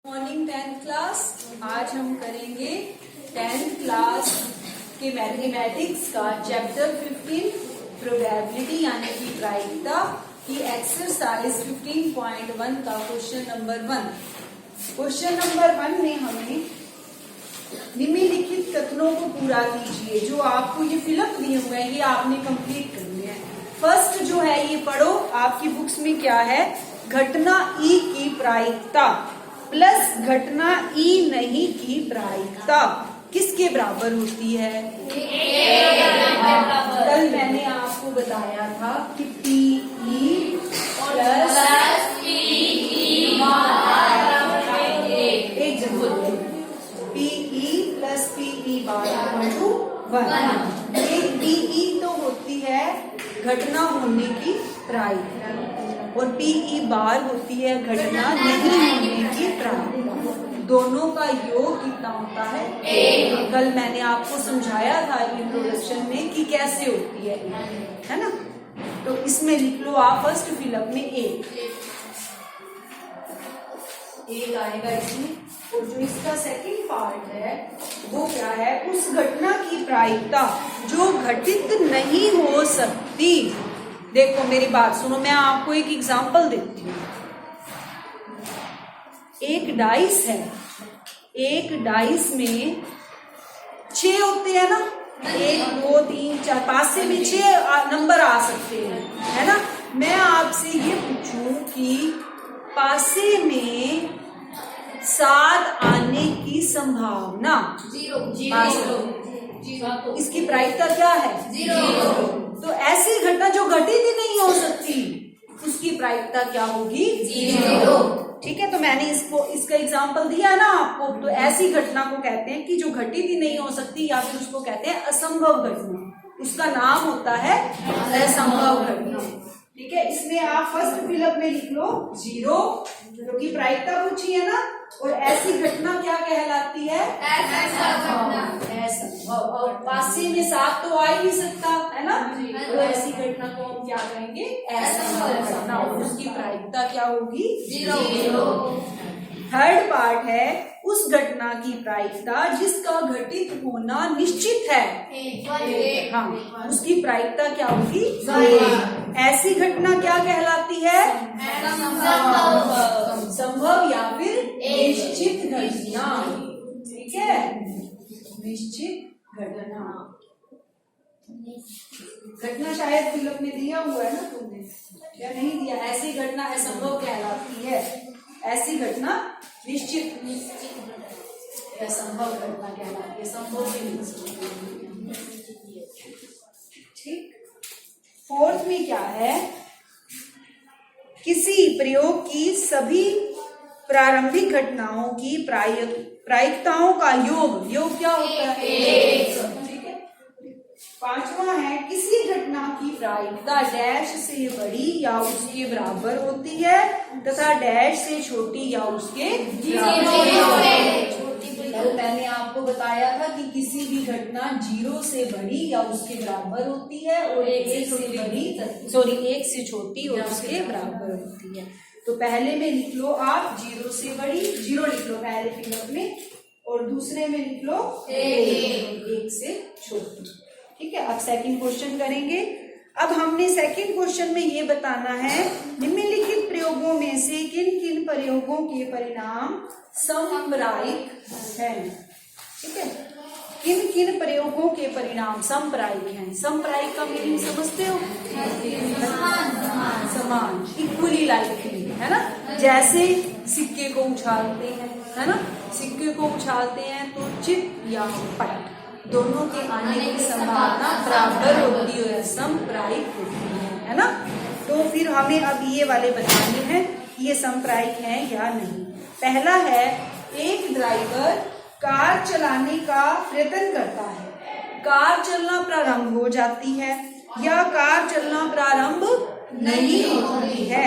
Morning 10th class. आज हम करेंगे 10th क्लास के मैथमेटिक्स का चैप्टर 15 प्रोबेबिलिटी यानी कि प्रायिकता की एक्सरसाइज 15.1 का क्वेश्चन नंबर 1। क्वेश्चन नंबर 1 में हमें निम्नलिखित कथनों को पूरा कीजिए। जो आपको ये फिलअप दिए हुए हैं ये आपने कंप्लीट करने हैं। फर्स्ट जो है ये पढ़ो, आपकी बुक्स में क्या है, घटना ई की प्रायिकता प्लस घटना ई नहीं की प्रायिकता किसके बराबर होती है? कल मैंने आपको बताया था कि पी ई प्लस एक जगह P E plus P E bar to 1। एक पी ई तो होती है घटना होने की प्रायिकता और पी ई बार होती है घटना नहीं होने की प्रायिकता। दोनों का योग कितना होता है? एक। कल मैंने आपको समझाया था इंट्रोडक्शन में कि कैसे होती है ना। तो इसमें लिख लो आप फर्स्ट फिलअप में एक आएगा इसमें। और जो इसका सेकंड पार्ट है वो क्या है, उस घटना की प्रायिकता जो घटित नहीं हो सकती। देखो मेरी बात सुनो, मैं आपको एक एग्जांपल देती हूँ। एक डाइस है, एक डाइस में 6 होते हैं ना, 1 2 3 4 5 से भी 6 नंबर आ सकते हैं, है ना। मैं आपसे ये पूछूं कि पासे में 7 आने की संभावना 0। इसकी प्रायिकता क्या है? 0। तो ऐसी घटना जो घटित ही नहीं हो सकती उसकी प्रायिकता क्या होगी? 0। ठीक है, तो मैंने इसका एग्जांपल दिया है ना आपको। तो ऐसी घटना को कहते हैं कि जो घटित ही नहीं हो सकती, या फिर उसको कहते हैं असंभव घटना। उसका नाम होता है असंभव घटना। ठीक है, इसमें आप फर्स्ट फिलअप में लिख लो 0 क्योंकि प्रायिकता पूछी है ना। और ऐसी घटना क्या कहलाती है? असंभव। और पासे में 7 तो आ ही नहीं सकता, है ना। तो ऐसी घटना को हम क्या कहेंगे? असंभव घटना। और उसकी प्रायिकता क्या होगी? 0। थर्ड पार्ट है उस घटना की प्रायिकता जिसका घटित होना निश्चित है। हाँ, उसकी प्रायिकता क्या होगी? ऐसी घटना क्या कहलाती है? संभव या फिर निश्चित घटना। ठीक है, निश्चित घटना शायद फिलअप में दिया हुआ है ना तुमने, या नहीं दिया? ऐसी घटना असंभव कहलाती है। ऐसी घटना निश्चित असंभव घटना कहलाती है, संभव भी नहीं। ठीक। फोर्थ में क्या है, किसी प्रयोग की सभी प्रारंभिक घटनाओं की प्रायिकताओं का योग क्या होता है? 1। ठीक है। पांचवा है किसी घटना की प्रायिकता डैश से बड़ी या उसके बराबर होती है तथा डैश से छोटी या उसके बराबर। तो मैंने आपको बताया था कि किसी भी घटना 0 से बड़ी या उसके बराबर होती है और 1 से छोटी और उसके बराबर होती है। तो पहले में लिख लो आप 0 से बड़ी, 0 लिख लो पहले फिलअप में, और दूसरे में लिख लो 1 से छोटी। ठीक है, अब सेकंड क्वेश्चन करेंगे। अब हमने सेकंड क्वेश्चन में ये बताना है निम्नलिखित प्रयोगों में से किन किन प्रयोगों के परिणाम समप्रायिक हैं। ठीक है, किन किन प्रयोगों के परिणाम समप्रायिक हैं। समप्रायिक का मीनिंग समझते हो? समान, इक्वली लाइकली, है ना। जैसे सिक्के को उछालते हैं, है ना, सिक्के को उछालते हैं तो चित या पट दोनों के आने की संभावना बराबर होती है, समप्रायिक होती है ना। तो फिर हमें अब ये वाले बताने हैं कि ये समप्रायिक है या नहीं। पहला है, एक ड्राइवर कार चलाने का प्रयत्न करता है, कार चलना प्रारंभ हो जाती है या कार चलना प्रारंभ नहीं होती है।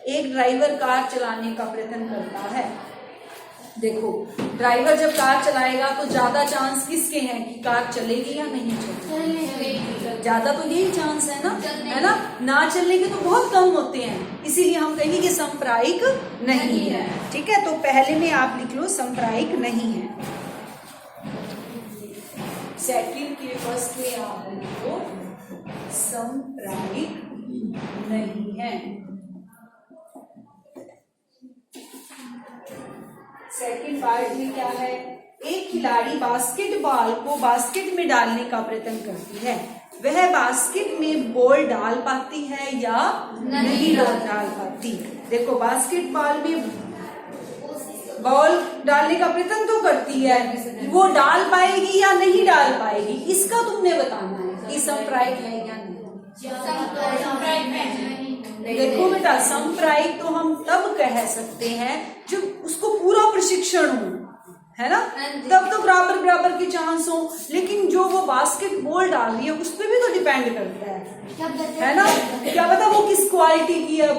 एक ड्राइवर कार चलाने का प्रयत्न करता है। देखो, ड्राइवर जब कार चलाएगा तो ज्यादा चांस किसके हैं कि कार चलेगी या नहीं चलेगी? ज्यादा तो यही चांस है ना, ना चलने के तो बहुत कम होते हैं, इसीलिए हम कहेंगे कि संप्रायिक नहीं है। ठीक है, तो पहले में आप लिख लो संप्रायिक नहीं है। सेकंड के फर्स्ट में आप लिखो संप्रायिक नहीं है। सेकंड पार्ट में क्या है, एक खिलाड़ी बास्केटबॉल को बास्केट में डालने का प्रयत्न करती है, वह बास्केट में बॉल डाल पाती है या नहीं डाल पाती। देखो बास्केटबॉल में बॉल डालने का प्रयत्न तो करती है, वो डाल पाएगी या नहीं डाल पाएगी, इसका तुमने बताना है कि संप्रायिक है या नहीं। देखो बेटा, संप्रायिक तो हम तब कह सकते हैं जब उसको पूरा प्रशिक्षण हो, है ना, तब तो बराबर बराबर के चांस हो। लेकिन जो वो बास्केटबॉल डाल रही है उस पर भी तो डिपेंड करता है ना, क्या पता वो किस क्वालिटी की है,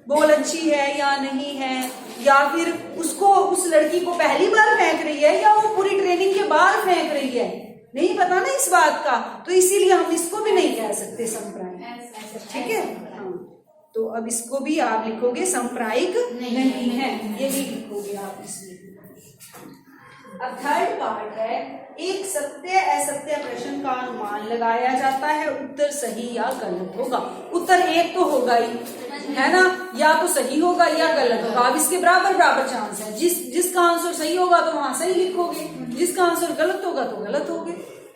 बॉल अच्छी है या नहीं है, या फिर उसको उस लड़की को पहली बार फेंक रही है या वो पूरी ट्रेनिंग के बाद फेंक रही है, नहीं पता ना इस बात का, तो इसीलिए हम इसको भी नहीं कह सकते संप्रायिक। ठीक है, हाँ, तो अब इसको भी आप लिखोगे संप्रायिक नहीं है, ये भी लिखोगे आप इसमें। अब थर्ड पार्ट है, एक सत्य असत्य प्रश्न का अनुमान लगाया जाता है, उत्तर सही या गलत होगा। उत्तर एक तो होगा ही, है ना, या तो सही होगा या गलत होगा। अब इसके बराबर बराबर चांस है, जिसका आंसर सही होगा तो वहां सही लिखोगे, जिसका आंसर गलत होगा तो गलत होगे,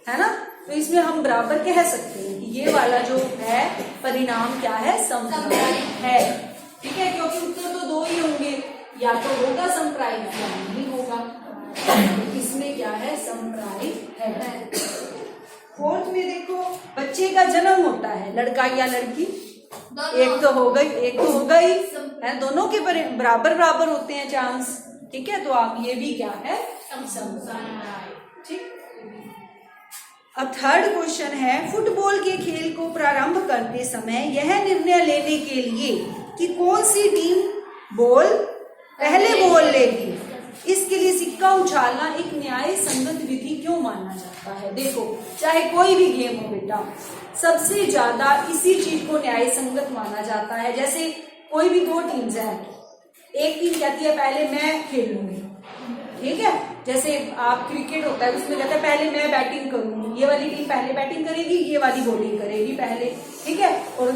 है ना। तो इसमें हम बराबर कह सकते हैं कि ये वाला जो है परिणाम क्या है, संप्रायिक है। ठीक है, क्योंकि उत्तर तो दो ही होंगे, या तो होगा संप्रायिक या नहीं होगा। इसमें क्या है, संप्रायिक है। फोर्थ में देखो, बच्चे का जन्म होता है, लड़का या लड़की, एक तो हो गई है, दोनों के बराबर बराबर होते हैं चांस। ठीक है, तो आप ये भी क्या है, संप्रायिक। ठीक, अब थर्ड क्वेश्चन है, फुटबॉल के खेल को प्रारंभ करते समय यह निर्णय लेने के लिए कि कौन सी टीम पहले बॉल लेगी, इसके लिए सिक्का उछालना एक न्याय संगत विधि क्यों माना जाता है। देखो, चाहे कोई भी गेम हो बेटा, सबसे ज्यादा इसी चीज को न्याय संगत माना जाता है। जैसे कोई भी दो टीम्स है, एक टीम कहती है पहले मैं खेलूंगी, ठीक है, जैसे आप क्रिकेट होता है उसमें कहते हैं पहले मैं बैटिंग करूंगी, ये वाली टीम पहले बैटिंग करेगी, ये वाली बॉलिंग करेगी पहले, ठीक है, और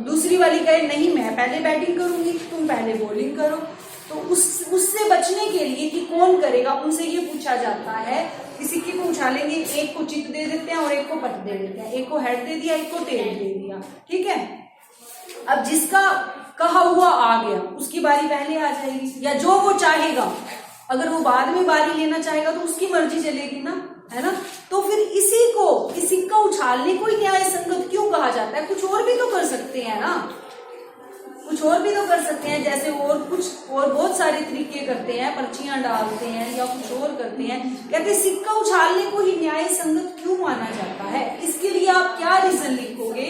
दूसरी वाली कहे नहीं मैं पहले बैटिंग करूंगी, तुम पहले बॉलिंग करो। तो उससे बचने के लिए कि कौन करेगा, उनसे ये पूछा जाता है कि सिक्के को उछालेंगे, एक को चित दे देते हैं और एक को पट दे देते हैं, एक को हेड दे दिया, एक को टेल दे दिया, ठीक है। अब जिसका कहा हुआ आ गया उसकी बारी पहले आ जाएगी, या जो वो चाहेगा, अगर वो बाद में बारी लेना चाहेगा तो उसकी मर्जी चलेगी ना, है ना। तो फिर इसी को सिक्का उछालने को ही न्याय संगत क्यों कहा जाता है। कुछ और भी तो कर सकते हैं ना, कुछ और भी तो कर सकते हैं, जैसे और बहुत सारे तरीके करते हैं, पर्चियां डालते हैं या कुछ और करते हैं। कहते सिक्का उछालने को ही न्याय संगत क्यों माना जाता है। इसके लिए आप क्या रीजन लिखोगे,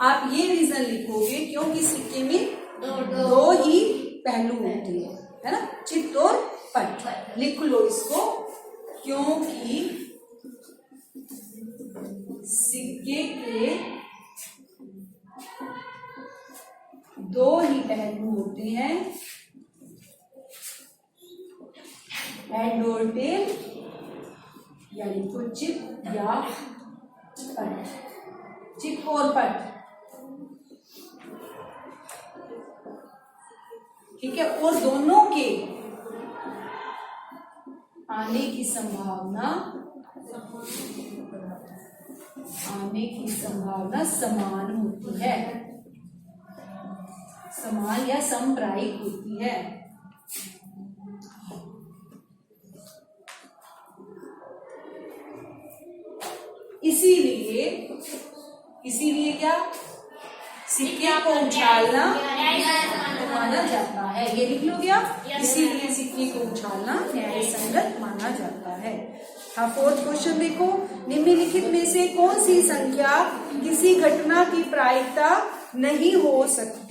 आप ये रीजन लिखोगे क्योंकि सिक्के में दो ही पहलू होते हैं, है ना, चित और पट। लिख लो इसको, क्योंकि सिक्के के दो ही पहलू होते हैं, हेड और टेल, यानी तो चिप या पट, चिप और पट, ठीक है। और दोनों के आने की संभावना समान होती है, समान या समप्रायिक होती है। इसीलिए क्या, सिक्के को उछालना माना जाता है, ये लिख लो क्या, इसीलिए सिक्के को उछालना न्याय संगत माना जाता है। हाँ, फोर्थ क्वेश्चन देखो, निम्नलिखित में से कौन सी संख्या किसी घटना की प्रायिकता नहीं हो सकती।